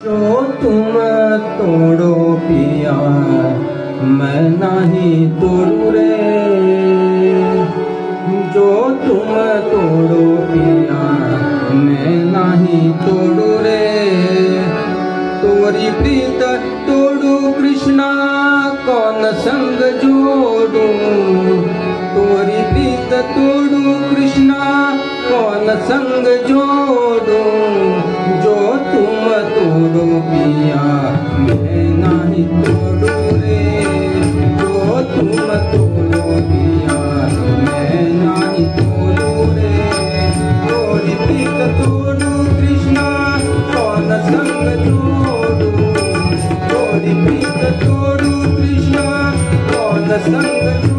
जो तुम तोड़ो पिया मैं नहीं तोड़ू रे, जो तुम तोड़ो पिया मैं नहीं तोड़ू रे। तोरी प्रीत तोड़ू कृष्णा कौन संग जोड़ू, तोरी प्रीत तोड़ू कृष्णा कौन संग जोड़ू। जो तुम तोड़ो पिया मैं नहीं तोड़ू रे, जो तुम तोड़ो पिया मैं नहीं तोड़ू रे। तोरी प्रीत तोड़ू कृष्णा कौन संग जोड़ू, तोरी प्रीत तोड़ू कृष्णा कौन संग जोड़ू।